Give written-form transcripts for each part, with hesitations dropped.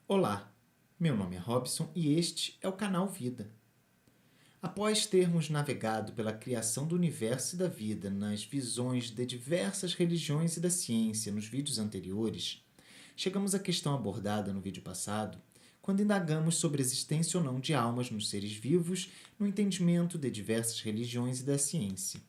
Olá, meu nome é Robson e este é o canal Vida. Após termos navegado pela criação do universo e da vida nas visões de diversas religiões e da ciência nos vídeos anteriores, chegamos à questão abordada no vídeo passado, quando indagamos sobre a existência ou não de almas nos seres vivos no entendimento de diversas religiões e da ciência.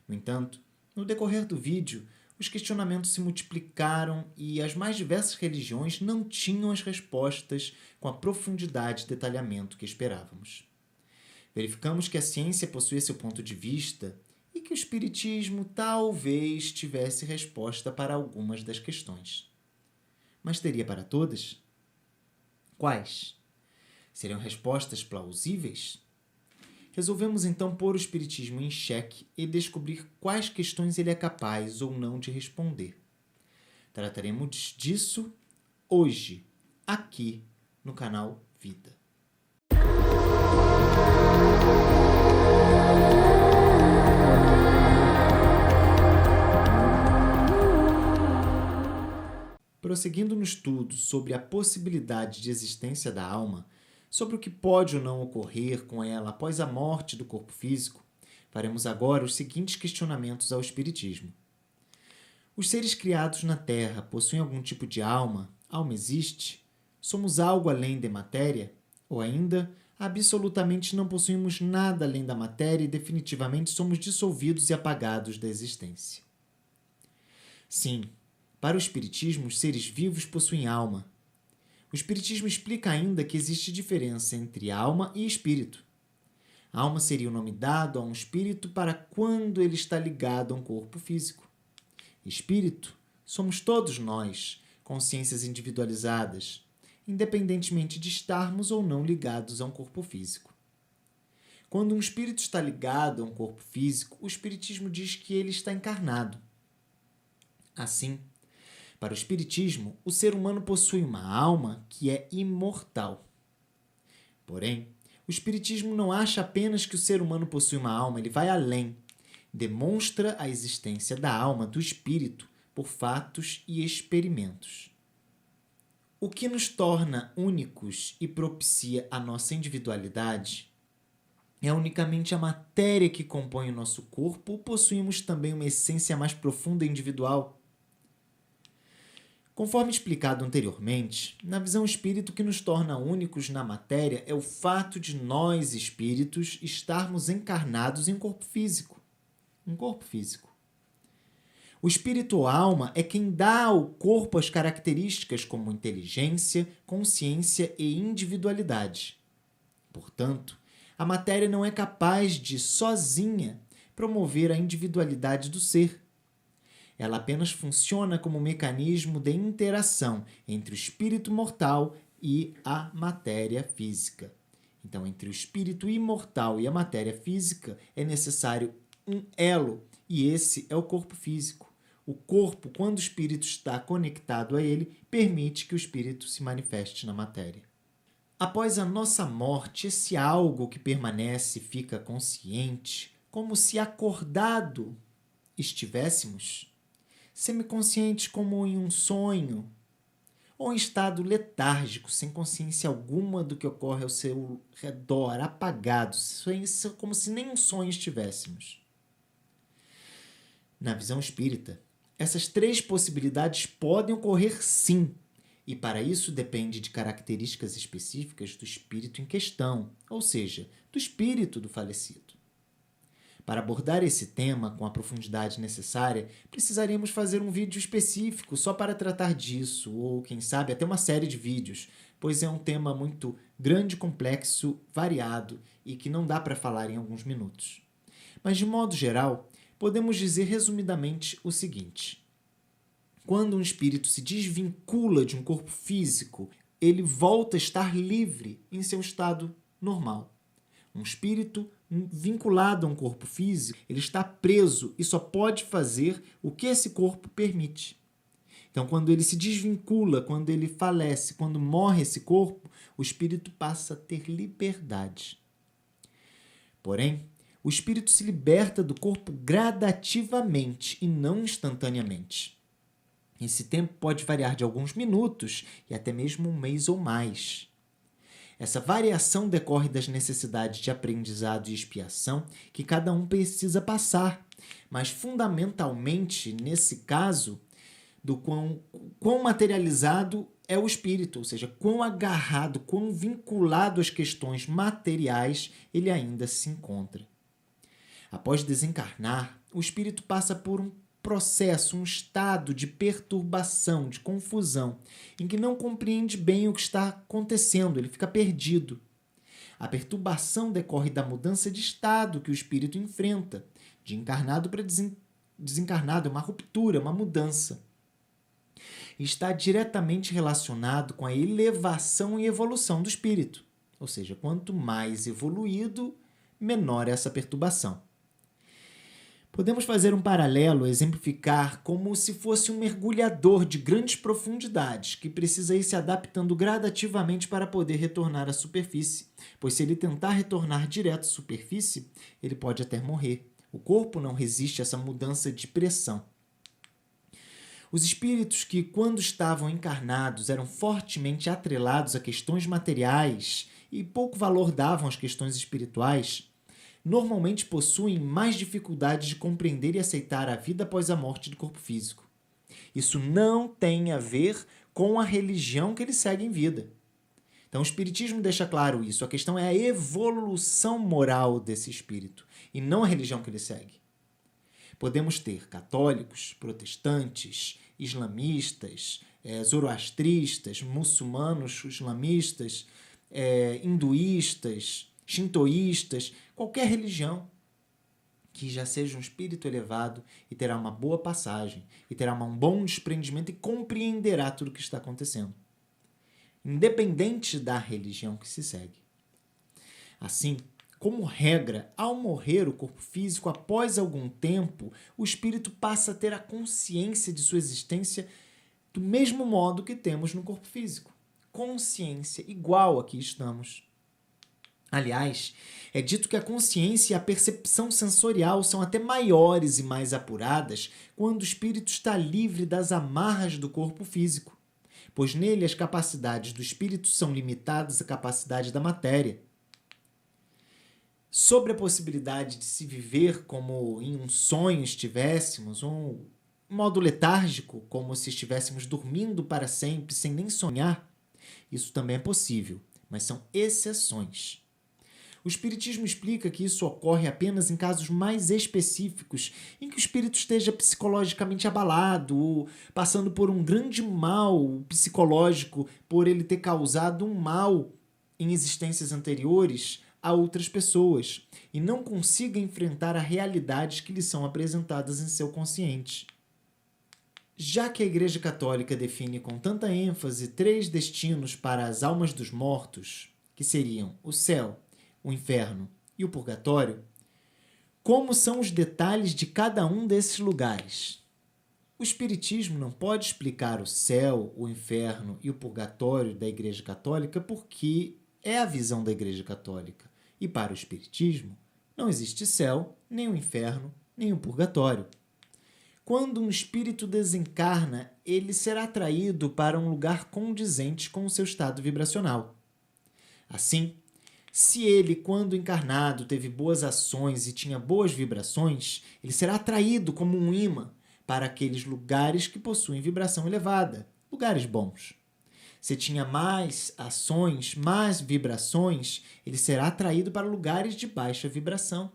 No entanto, no decorrer do vídeo, os questionamentos se multiplicaram e as mais diversas religiões não tinham as respostas com a profundidade e detalhamento que esperávamos. Verificamos que a ciência possuía seu ponto de vista e que o espiritismo talvez tivesse resposta para algumas das questões. Mas teria para todas? Quais? Seriam respostas plausíveis? Resolvemos então pôr o espiritismo em xeque e descobrir quais questões ele é capaz ou não de responder. Trataremos disso hoje, aqui no canal Vida. Prosseguindo no estudo sobre a possibilidade de existência da alma, sobre o que pode ou não ocorrer com ela após a morte do corpo físico, faremos agora os seguintes questionamentos ao Espiritismo. Os seres criados na Terra possuem algum tipo de alma? Alma existe? Somos algo além de matéria? Ou ainda, absolutamente não possuímos nada além da matéria e definitivamente somos dissolvidos e apagados da existência? Sim, para o Espiritismo, os seres vivos possuem alma. O Espiritismo explica ainda que existe diferença entre alma e espírito. Alma seria o nome dado a um espírito para quando ele está ligado a um corpo físico. Espírito somos todos nós, consciências individualizadas, independentemente de estarmos ou não ligados a um corpo físico. Quando um espírito está ligado a um corpo físico, o Espiritismo diz que ele está encarnado. Assim, para o Espiritismo, o ser humano possui uma alma que é imortal. Porém, o Espiritismo não acha apenas que o ser humano possui uma alma, ele vai além. Demonstra a existência da alma, do espírito, por fatos e experimentos. O que nos torna únicos e propicia a nossa individualidade é unicamente a matéria que compõe o nosso corpo ou possuímos também uma essência mais profunda e individual? Conforme explicado anteriormente, na visão espírita, o que nos torna únicos na matéria é o fato de nós, espíritos, estarmos encarnados em um corpo físico. O espírito ou alma é quem dá ao corpo as características como inteligência, consciência e individualidade. Portanto, a matéria não é capaz de, sozinha, promover a individualidade do ser. Ela apenas funciona como um mecanismo de interação entre o espírito mortal e a matéria física. Então, entre o espírito imortal e a matéria física é necessário um elo, e esse é o corpo físico. O corpo, quando o espírito está conectado a ele, permite que o espírito se manifeste na matéria. Após a nossa morte, esse algo que permanece fica consciente, como se acordado estivéssemos, semiconsciente como em um sonho, ou em estado letárgico, sem consciência alguma do que ocorre ao seu redor, apagados, como se nem um sonho estivéssemos. Na visão espírita, essas três possibilidades podem ocorrer sim, e para isso depende de características específicas do espírito em questão, ou seja, do espírito do falecido. Para abordar esse tema com a profundidade necessária, precisaríamos fazer um vídeo específico só para tratar disso, ou quem sabe até uma série de vídeos, pois é um tema muito grande, complexo, variado e que não dá para falar em alguns minutos. Mas, de modo geral, podemos dizer resumidamente o seguinte: quando um espírito se desvincula de um corpo físico, ele volta a estar livre em seu estado normal. Um espírito vinculado a um corpo físico, ele está preso e só pode fazer o que esse corpo permite. Então, quando ele se desvincula, quando ele falece, quando morre esse corpo, o espírito passa a ter liberdade. Porém, o espírito se liberta do corpo gradativamente e não instantaneamente. Esse tempo pode variar de alguns minutos e até mesmo um mês ou mais. Essa variação decorre das necessidades de aprendizado e expiação que cada um precisa passar, mas fundamentalmente, nesse caso, do quão materializado é o espírito, ou seja, quão agarrado, quão vinculado às questões materiais ele ainda se encontra. Após desencarnar, o espírito passa por um processo, um estado de perturbação, de confusão, em que não compreende bem o que está acontecendo, ele fica perdido. A perturbação decorre da mudança de estado que o espírito enfrenta. De encarnado para desencarnado, é uma ruptura, uma mudança. Está diretamente relacionado com a elevação e evolução do espírito. Ou seja, quanto mais evoluído, menor é essa perturbação. Podemos fazer um paralelo, exemplificar como se fosse um mergulhador de grandes profundidades que precisa ir se adaptando gradativamente para poder retornar à superfície, pois se ele tentar retornar direto à superfície, ele pode até morrer. O corpo não resiste a essa mudança de pressão. Os espíritos que, quando estavam encarnados, eram fortemente atrelados a questões materiais e pouco valor davam às questões espirituais, normalmente possuem mais dificuldade de compreender e aceitar a vida após a morte do corpo físico. Isso não tem a ver com a religião que eles seguem em vida. Então, o Espiritismo deixa claro isso. A questão é a evolução moral desse espírito e não a religião que ele segue. Podemos ter católicos, protestantes, islamistas, zoroastristas, muçulmanos, islamistas, hinduístas, shintoístas, qualquer religião que já seja um espírito elevado e terá uma boa passagem, e terá um bom desprendimento e compreenderá tudo o que está acontecendo, independente da religião que se segue. Assim, como regra, ao morrer o corpo físico, após algum tempo, o espírito passa a ter a consciência de sua existência do mesmo modo que temos no corpo físico. Consciência igual a que estamos. Aliás, é dito que a consciência e a percepção sensorial são até maiores e mais apuradas quando o espírito está livre das amarras do corpo físico, pois nele as capacidades do espírito são limitadas à capacidade da matéria. Sobre a possibilidade de se viver como em um sonho estivéssemos, um modo letárgico, como se estivéssemos dormindo para sempre sem nem sonhar, isso também é possível, mas são exceções. O Espiritismo explica que isso ocorre apenas em casos mais específicos, em que o espírito esteja psicologicamente abalado ou passando por um grande mal psicológico por ele ter causado um mal em existências anteriores a outras pessoas e não consiga enfrentar as realidades que lhe são apresentadas em seu consciente. Já que a Igreja Católica define com tanta ênfase 3 destinos para as almas dos mortos, que seriam o céu, o inferno e o purgatório, como são os detalhes de cada um desses lugares? O Espiritismo não pode explicar o céu, o inferno e o purgatório da Igreja Católica porque é a visão da Igreja Católica. E para o Espiritismo, não existe céu, nem o inferno, nem o purgatório. Quando um espírito desencarna, ele será atraído para um lugar condizente com o seu estado vibracional. Assim, se ele, quando encarnado, teve boas ações e tinha boas vibrações, ele será atraído como um imã para aqueles lugares que possuem vibração elevada, lugares bons. Se tinha mais ações, mais vibrações, ele será atraído para lugares de baixa vibração.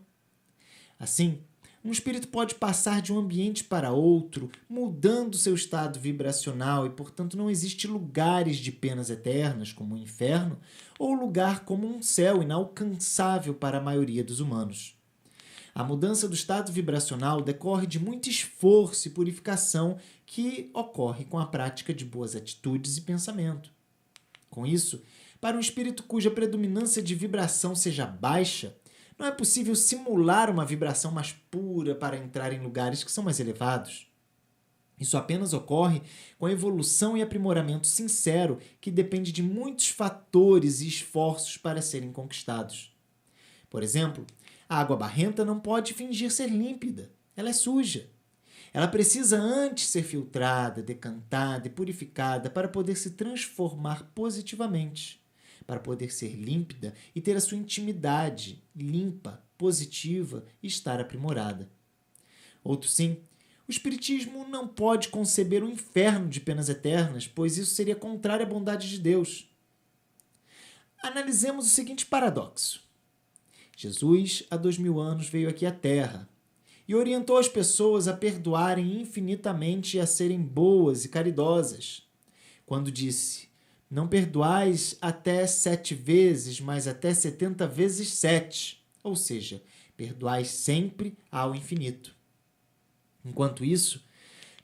Assim, um espírito pode passar de um ambiente para outro, mudando seu estado vibracional e, portanto, não existe lugares de penas eternas, como o inferno, ou lugar como um céu inalcançável para a maioria dos humanos. A mudança do estado vibracional decorre de muito esforço e purificação que ocorre com a prática de boas atitudes e pensamento. Com isso, para um espírito cuja predominância de vibração seja baixa, não é possível simular uma vibração mais pura para entrar em lugares que são mais elevados. Isso apenas ocorre com a evolução e aprimoramento sincero que depende de muitos fatores e esforços para serem conquistados. Por exemplo, a água barrenta não pode fingir ser límpida. Ela é suja. Ela precisa antes ser filtrada, decantada e purificada para poder se transformar positivamente, para poder ser límpida e ter a sua intimidade limpa, positiva e estar aprimorada. Outro sim, o Espiritismo não pode conceber um inferno de penas eternas, pois isso seria contrário à bondade de Deus. Analisemos o seguinte paradoxo. Jesus, há 2000 anos, veio aqui à Terra e orientou as pessoas a perdoarem infinitamente e a serem boas e caridosas. Quando disse, não perdoais até 7 vezes, mas até 70 vezes 7, ou seja, perdoais sempre ao infinito. Enquanto isso,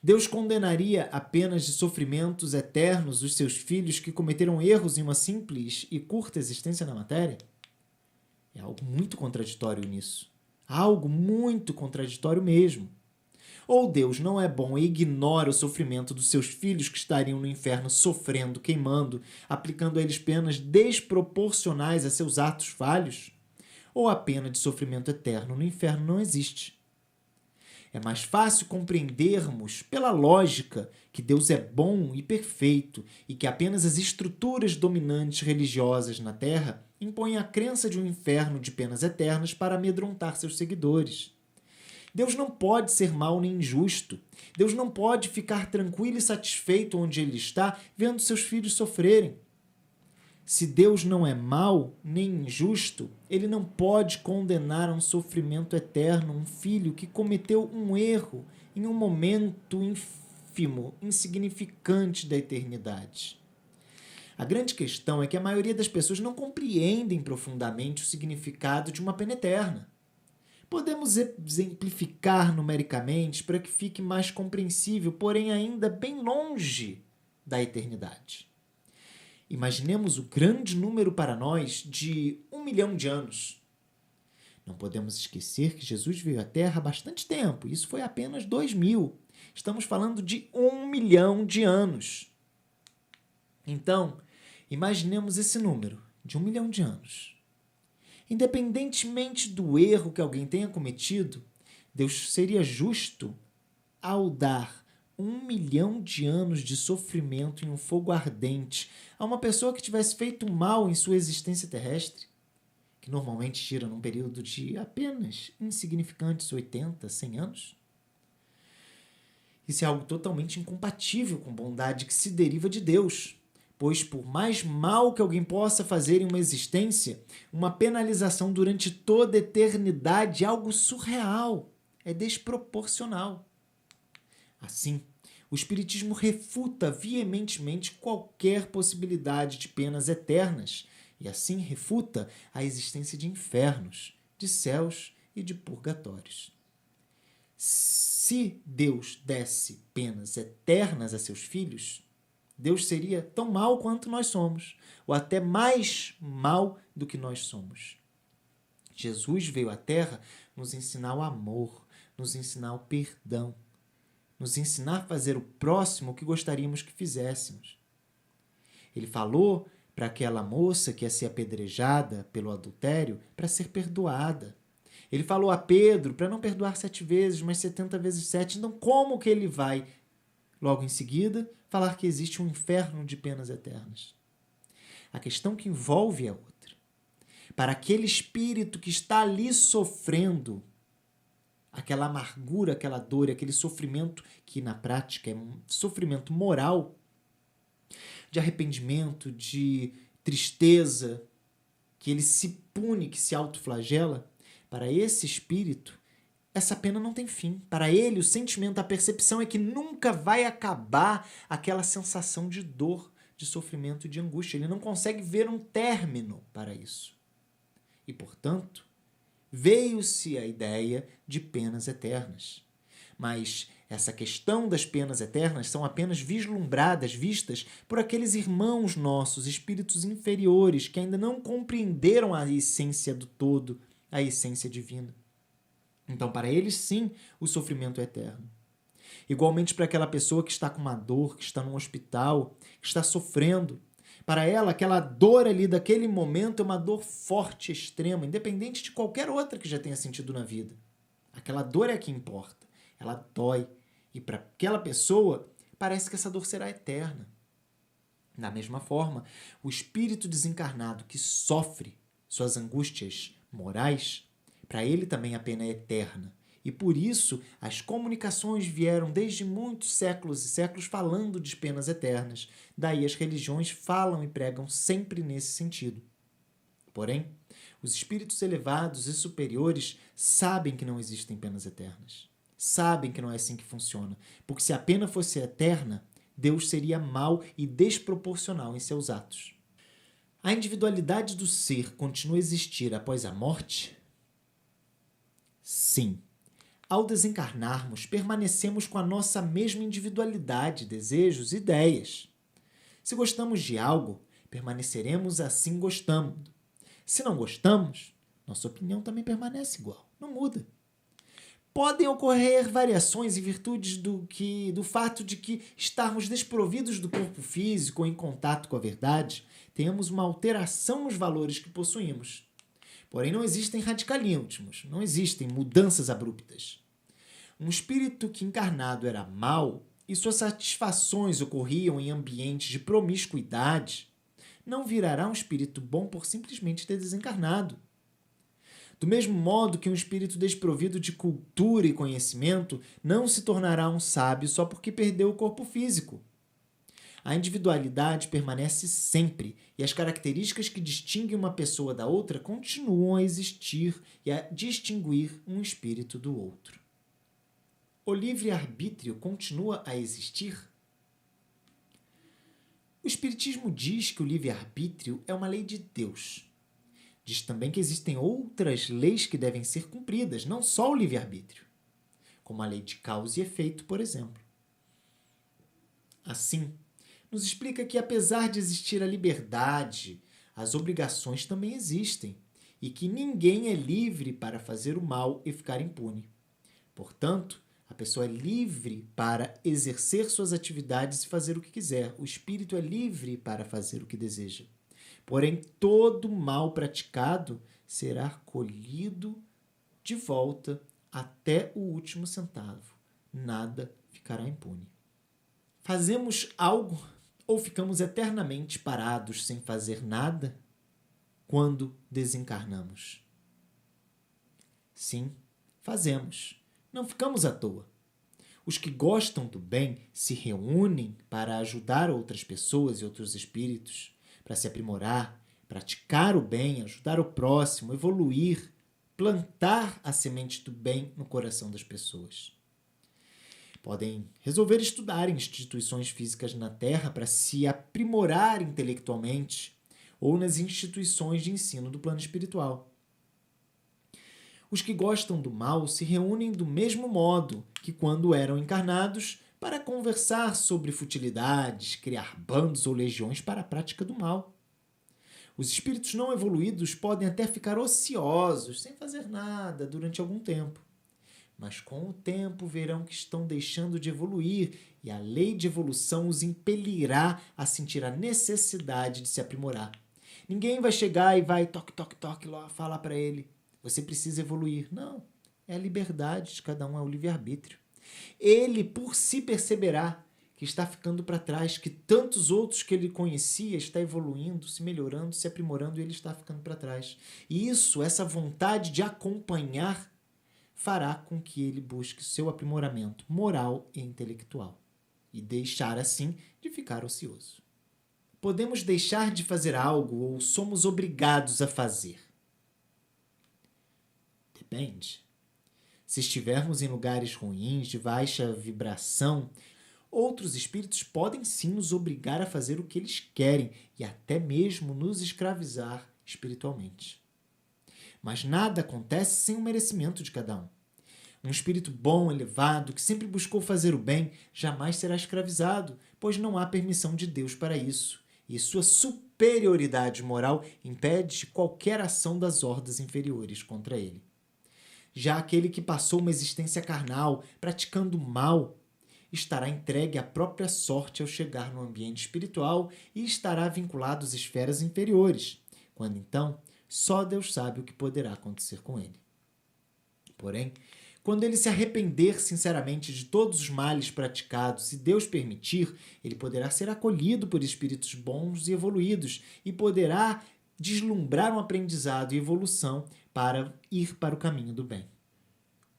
Deus condenaria a penas de sofrimentos eternos os seus filhos que cometeram erros em uma simples e curta existência na matéria? É algo muito contraditório nisso. Algo muito contraditório mesmo. Ou Deus não é bom e ignora o sofrimento dos seus filhos que estariam no inferno sofrendo, queimando, aplicando a eles penas desproporcionais a seus atos falhos? Ou a pena de sofrimento eterno no inferno não existe? É mais fácil compreendermos, pela lógica, que Deus é bom e perfeito e que apenas as estruturas dominantes religiosas na Terra impõem a crença de um inferno de penas eternas para amedrontar seus seguidores. Deus não pode ser mau nem injusto. Deus não pode ficar tranquilo e satisfeito onde Ele está, vendo seus filhos sofrerem. Se Deus não é mau nem injusto, Ele não pode condenar a um sofrimento eterno um filho que cometeu um erro em um momento ínfimo, insignificante da eternidade. A grande questão é que a maioria das pessoas não compreendem profundamente o significado de uma pena eterna. Podemos exemplificar numericamente para que fique mais compreensível, porém ainda bem longe da eternidade. Imaginemos o grande número para nós de 1 milhão de anos. Não podemos esquecer que Jesus veio à Terra há bastante tempo. Isso foi apenas 2000. Estamos falando de 1 milhão de anos. Então, imaginemos esse número de 1 milhão de anos. Independentemente do erro que alguém tenha cometido, Deus seria justo ao dar 1 milhão de anos de sofrimento em um fogo ardente a uma pessoa que tivesse feito mal em sua existência terrestre, que normalmente tira num período de apenas insignificantes 80, 100 anos? Isso é algo totalmente incompatível com bondade que se deriva de Deus, pois por mais mal que alguém possa fazer em uma existência, uma penalização durante toda a eternidade é algo surreal, é desproporcional. Assim, o Espiritismo refuta veementemente qualquer possibilidade de penas eternas e assim refuta a existência de infernos, de céus e de purgatórios. Se Deus desse penas eternas a seus filhos, Deus seria tão mau quanto nós somos, ou até mais mau do que nós somos. Jesus veio à Terra nos ensinar o amor, nos ensinar o perdão, nos ensinar a fazer o próximo o que gostaríamos que fizéssemos. Ele falou para aquela moça que ia ser apedrejada pelo adultério para ser perdoada. Ele falou a Pedro para não perdoar 7 vezes, mas 70 vezes 7. Então, como que ele vai, logo em seguida, falar que existe um inferno de penas eternas? A questão que envolve é outra. Para aquele espírito que está ali sofrendo, aquela amargura, aquela dor, aquele sofrimento que na prática é um sofrimento moral, de arrependimento, de tristeza, que ele se pune, que se autoflagela, para esse espírito, essa pena não tem fim. Para ele, o sentimento, a percepção é que nunca vai acabar aquela sensação de dor, de sofrimento e de angústia. Ele não consegue ver um término para isso. E, portanto, veio-se a ideia de penas eternas. Mas essa questão das penas eternas são apenas vislumbradas, vistas por aqueles irmãos nossos, espíritos inferiores, que ainda não compreenderam a essência do todo, a essência divina. Então, para eles, sim, o sofrimento é eterno. Igualmente para aquela pessoa que está com uma dor, que está num hospital, que está sofrendo, para ela, aquela dor ali daquele momento é uma dor forte, extrema, independente de qualquer outra que já tenha sentido na vida. Aquela dor é a que importa. Ela dói E para aquela pessoa, parece que essa dor será eterna. Da mesma forma, o espírito desencarnado que sofre suas angústias morais, para ele também a pena é eterna. E por isso as comunicações vieram desde muitos séculos e séculos falando de penas eternas. Daí as religiões falam e pregam sempre nesse sentido. Porém, os espíritos elevados e superiores sabem que não existem penas eternas. Sabem que não é assim que funciona. Porque se a pena fosse eterna, Deus seria mau e desproporcional em seus atos. A individualidade do ser continua a existir após a morte? Sim. Ao desencarnarmos, permanecemos com a nossa mesma individualidade, desejos e ideias. Se gostamos de algo, permaneceremos assim gostando. Se não gostamos, nossa opinião também permanece igual, não muda. Podem ocorrer variações em virtude do fato de que estarmos desprovidos do corpo físico ou em contato com a verdade, tenhamos uma alteração nos valores que possuímos. Porém, não existem radicalismos, não existem mudanças abruptas. Um espírito que encarnado era mau e suas satisfações ocorriam em ambientes de promiscuidade, não virará um espírito bom por simplesmente ter desencarnado. Do mesmo modo que um espírito desprovido de cultura e conhecimento não se tornará um sábio só porque perdeu o corpo físico. A individualidade permanece sempre e as características que distinguem uma pessoa da outra continuam a existir e a distinguir um espírito do outro. O livre-arbítrio continua a existir? O Espiritismo diz que o livre-arbítrio é uma lei de Deus. Diz também que existem outras leis que devem ser cumpridas, não só o livre-arbítrio, como a lei de causa e efeito, por exemplo. Assim, nos explica que, apesar de existir a liberdade, as obrigações também existem e que ninguém é livre para fazer o mal e ficar impune. Portanto, a pessoa é livre para exercer suas atividades e fazer o que quiser. O espírito é livre para fazer o que deseja. Porém, todo mal praticado será colhido de volta até o último centavo. Nada ficará impune. Fazemos algo ou ficamos eternamente parados sem fazer nada quando desencarnamos? Sim, fazemos. Não ficamos à toa. Os que gostam do bem se reúnem para ajudar outras pessoas e outros espíritos, para se aprimorar, praticar o bem, ajudar o próximo, evoluir, plantar a semente do bem no coração das pessoas. Podem resolver estudar em instituições físicas na Terra para se aprimorar intelectualmente ou nas instituições de ensino do plano espiritual. Os que gostam do mal se reúnem do mesmo modo que quando eram encarnados para conversar sobre futilidades, criar bandos ou legiões para a prática do mal. Os espíritos não evoluídos podem até ficar ociosos, sem fazer nada, durante algum tempo. Mas com o tempo verão que estão deixando de evoluir e a lei de evolução os impelirá a sentir a necessidade de se aprimorar. Ninguém vai chegar e vai toque lá, falar para ele: você precisa evoluir. Não, é a liberdade de cada um, é o livre-arbítrio. Ele por si perceberá que está ficando para trás, que tantos outros que ele conhecia está evoluindo, se melhorando, se aprimorando e ele está ficando para trás. E isso, essa vontade de acompanhar, fará com que ele busque seu aprimoramento moral e intelectual e deixar assim de ficar ocioso. Podemos deixar de fazer algo ou somos obrigados a fazer? Depende. Se estivermos em lugares ruins, de baixa vibração, outros espíritos podem sim nos obrigar a fazer o que eles querem e até mesmo nos escravizar espiritualmente. Mas nada acontece sem o merecimento de cada um. Um espírito bom, elevado, que sempre buscou fazer o bem, jamais será escravizado, pois não há permissão de Deus para isso. E sua superioridade moral impede qualquer ação das hordas inferiores contra ele. Já aquele que passou uma existência carnal, praticando mal, estará entregue à própria sorte ao chegar no ambiente espiritual e estará vinculado às esferas inferiores, quando então só Deus sabe o que poderá acontecer com ele. Porém, Quando ele se arrepender sinceramente de todos os males praticados, se Deus permitir, ele poderá ser acolhido por espíritos bons e evoluídos e poderá deslumbrar um aprendizado e evolução para ir para o caminho do bem.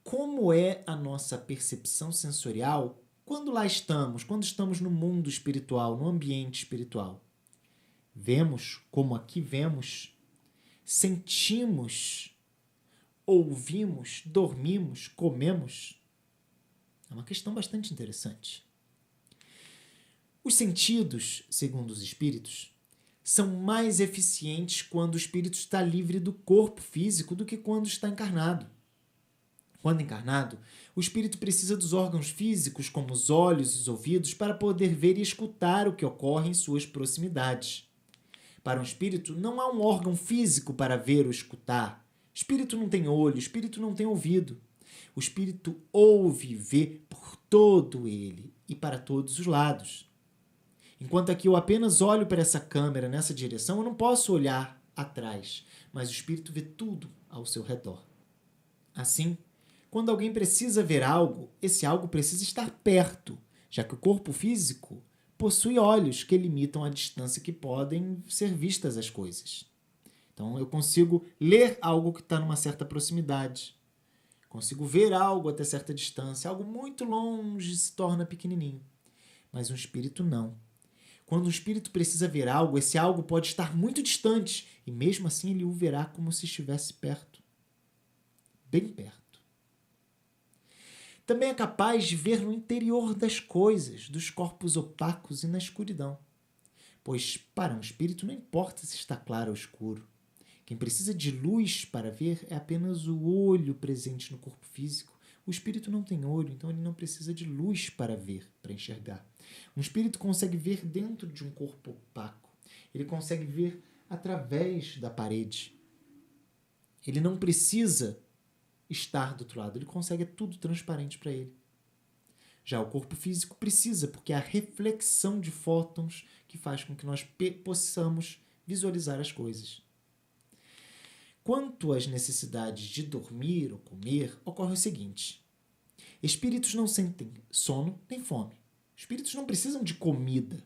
Como é a nossa percepção sensorial quando lá estamos, quando estamos no mundo espiritual, no ambiente espiritual? Vemos como aqui vemos, sentimos, ouvimos, dormimos, comemos? É uma questão bastante interessante. Os sentidos, segundo os espíritos, são mais eficientes quando o espírito está livre do corpo físico do que quando está encarnado. Quando encarnado, o espírito precisa dos órgãos físicos, como os olhos e os ouvidos, para poder ver e escutar o que ocorre em suas proximidades. Para um espírito, não há um órgão físico para ver ou escutar. O espírito não tem olho, o espírito não tem ouvido. O espírito ouve e vê por todo ele e para todos os lados. Enquanto aqui eu apenas olho para essa câmera nessa direção, eu não posso olhar atrás, mas o espírito vê tudo ao seu redor. Assim, quando alguém precisa ver algo, esse algo precisa estar perto, já que o corpo físico possui olhos que limitam a distância que podem ser vistas as coisas. Então, eu consigo ler algo que está numa certa proximidade. Consigo ver algo até certa distância. Algo muito longe se torna pequenininho. Mas um espírito não. Quando o espírito precisa ver algo, esse algo pode estar muito distante. E mesmo assim ele o verá como se estivesse perto. Bem perto. Também é capaz de ver no interior das coisas, dos corpos opacos e na escuridão. Pois para um espírito não importa se está claro ou escuro. Quem precisa de luz para ver é apenas o olho presente no corpo físico. O espírito não tem olho, então ele não precisa de luz para ver, para enxergar. Um espírito consegue ver dentro de um corpo opaco. Ele consegue ver através da parede. Ele não precisa estar do outro lado. Ele consegue tudo transparente para ele. Já o corpo físico precisa, porque é a reflexão de fótons que faz com que nós possamos visualizar as coisas. Quanto às necessidades de dormir ou comer, ocorre o seguinte. Espíritos não sentem sono nem fome. Espíritos não precisam de comida.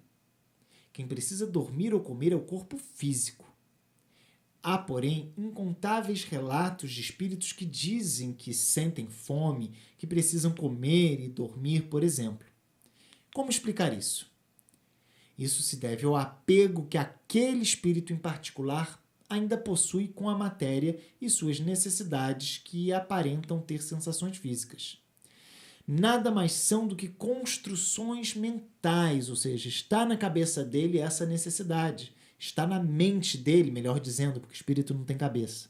Quem precisa dormir ou comer é o corpo físico. Há, porém, incontáveis relatos de espíritos que dizem que sentem fome, que precisam comer e dormir, por exemplo. Como explicar isso? Isso se deve ao apego que aquele espírito em particular ainda possui com a matéria e suas necessidades que aparentam ter sensações físicas. Nada mais são do que construções mentais, ou seja, está na cabeça dele essa necessidade. Está na mente dele, melhor dizendo, porque o espírito não tem cabeça.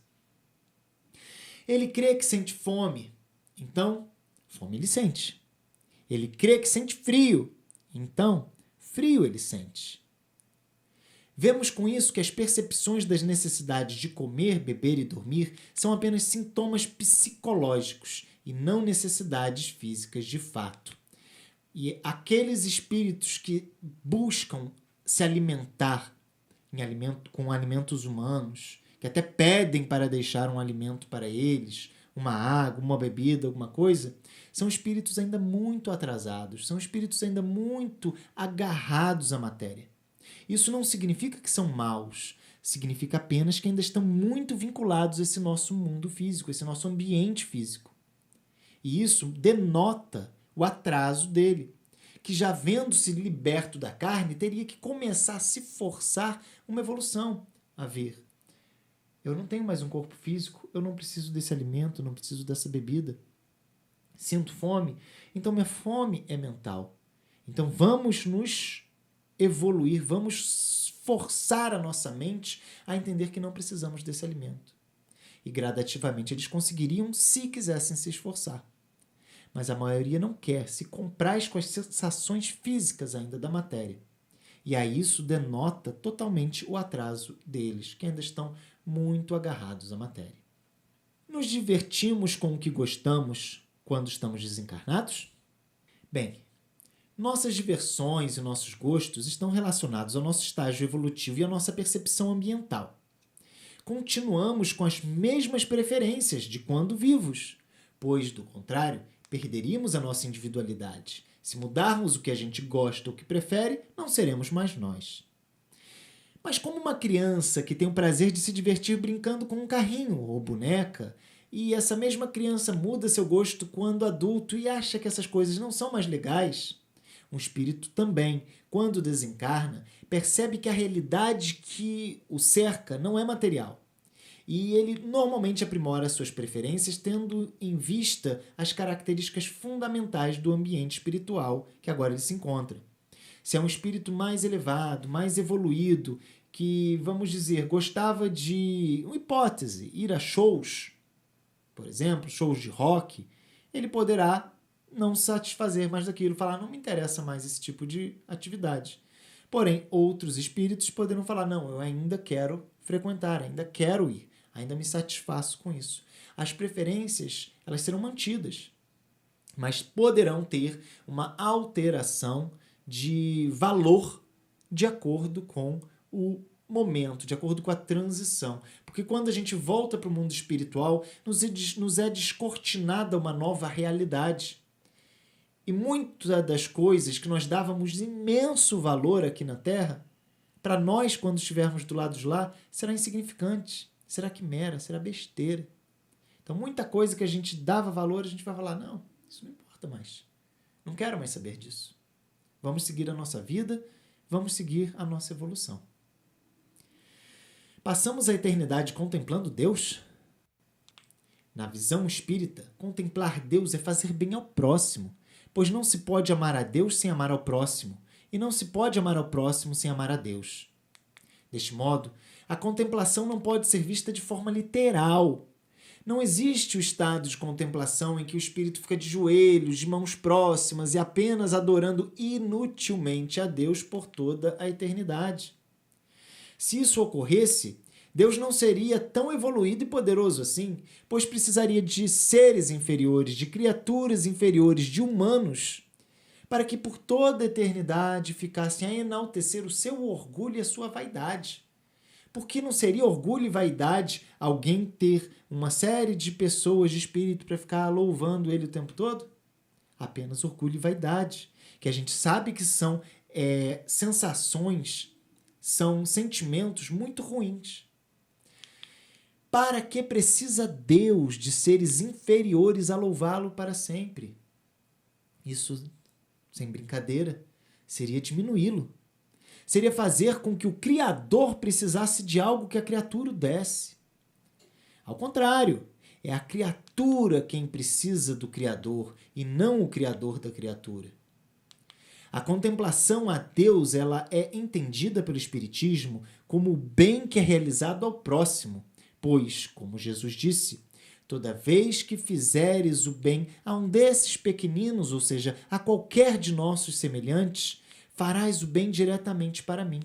Ele crê que sente fome, então, fome ele sente. Ele crê que sente frio, então, frio ele sente. Vemos com isso que as percepções das necessidades de comer, beber e dormir são apenas sintomas psicológicos e não necessidades físicas de fato. E aqueles espíritos que buscam se alimentar com alimentos humanos, que até pedem para deixar um alimento para eles, uma água, uma bebida, alguma coisa, são espíritos ainda muito atrasados, são espíritos ainda muito agarrados à matéria. Isso não significa que são maus, significa apenas que ainda estão muito vinculados a esse nosso mundo físico, a esse nosso ambiente físico. E isso denota o atraso dele, que já vendo-se liberto da carne, teria que começar a se forçar uma evolução, a ver. Eu não tenho mais um corpo físico, eu não preciso desse alimento, não preciso dessa bebida. Sinto fome, então minha fome é mental. Então vamos nos evoluir, vamos forçar a nossa mente a entender que não precisamos desse alimento. E gradativamente eles conseguiriam se quisessem se esforçar. Mas a maioria não quer, se compraz com as sensações físicas ainda da matéria. E aí isso denota totalmente o atraso deles, que ainda estão muito agarrados à matéria. Nos divertimos com o que gostamos quando estamos desencarnados? Bem, nossas diversões e nossos gostos estão relacionados ao nosso estágio evolutivo e à nossa percepção ambiental. Continuamos com as mesmas preferências de quando vivos, pois, do contrário, perderíamos a nossa individualidade. Se mudarmos o que a gente gosta ou que prefere, não seremos mais nós. Mas como uma criança que tem o prazer de se divertir brincando com um carrinho ou boneca, e essa mesma criança muda seu gosto quando adulto e acha que essas coisas não são mais legais, um espírito também, quando desencarna, percebe que a realidade que o cerca não é material. E ele normalmente aprimora suas preferências tendo em vista as características fundamentais do ambiente espiritual que agora ele se encontra. Se é um espírito mais elevado, mais evoluído, que, vamos dizer, gostava de, uma hipótese, ir a shows, por exemplo, shows de rock, ele poderá não satisfazer mais daquilo, falar, não me interessa mais esse tipo de atividade. Porém, outros espíritos poderão falar, não, eu ainda quero frequentar, ainda quero ir, ainda me satisfaço com isso. As preferências, elas serão mantidas, mas poderão ter uma alteração de valor de acordo com o momento, de acordo com a transição. Porque quando a gente volta para o mundo espiritual, nos é descortinada uma nova realidade. E muitas das coisas que nós dávamos imenso valor aqui na Terra, para nós, quando estivermos do lado de lá, será insignificante, será quimera, será besteira. Então, muita coisa que a gente dava valor, a gente vai falar, não, isso não importa mais. Não quero mais saber disso. Vamos seguir a nossa vida, vamos seguir a nossa evolução. Passamos a eternidade contemplando Deus? Na visão espírita, contemplar Deus é fazer bem ao próximo, pois não se pode amar a Deus sem amar ao próximo, e não se pode amar ao próximo sem amar a Deus. Deste modo, a contemplação não pode ser vista de forma literal. Não existe o estado de contemplação em que o espírito fica de joelhos, de mãos próximas e apenas adorando inutilmente a Deus por toda a eternidade. Se isso ocorresse, Deus não seria tão evoluído e poderoso assim, pois precisaria de seres inferiores, de criaturas inferiores, de humanos, para que por toda a eternidade ficassem a enaltecer o seu orgulho e a sua vaidade. Porque não seria orgulho e vaidade alguém ter uma série de pessoas de espírito para ficar louvando ele o tempo todo? Apenas orgulho e vaidade, que a gente sabe que são sensações, são sentimentos muito ruins. Para que precisa Deus de seres inferiores a louvá-lo para sempre? Isso, sem brincadeira, seria diminuí-lo. Seria fazer com que o Criador precisasse de algo que a criatura o desse. Ao contrário, é a criatura quem precisa do Criador e não o Criador da criatura. A contemplação a Deus ela é entendida pelo Espiritismo como o bem que é realizado ao próximo, pois, como Jesus disse, toda vez que fizeres o bem a um desses pequeninos, ou seja, a qualquer de nossos semelhantes, farás o bem diretamente para mim.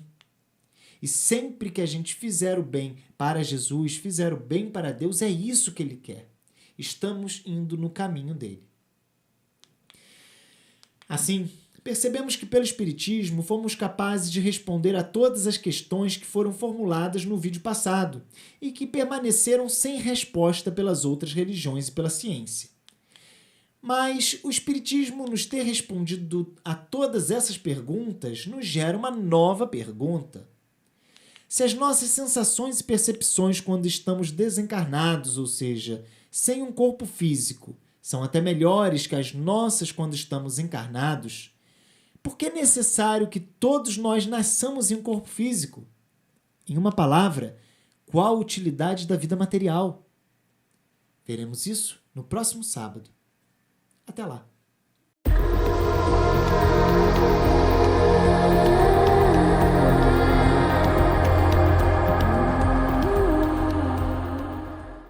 E sempre que a gente fizer o bem para Jesus, fizer o bem para Deus, é isso que Ele quer. Estamos indo no caminho dele. Assim, percebemos que pelo Espiritismo fomos capazes de responder a todas as questões que foram formuladas no vídeo passado e que permaneceram sem resposta pelas outras religiões e pela ciência. Mas o Espiritismo nos ter respondido a todas essas perguntas nos gera uma nova pergunta. Se as nossas sensações e percepções quando estamos desencarnados, ou seja, sem um corpo físico, são até melhores que as nossas quando estamos encarnados, por que é necessário que todos nós nasçamos em um corpo físico? Em uma palavra, qual a utilidade da vida material? Veremos isso no próximo sábado. Até lá!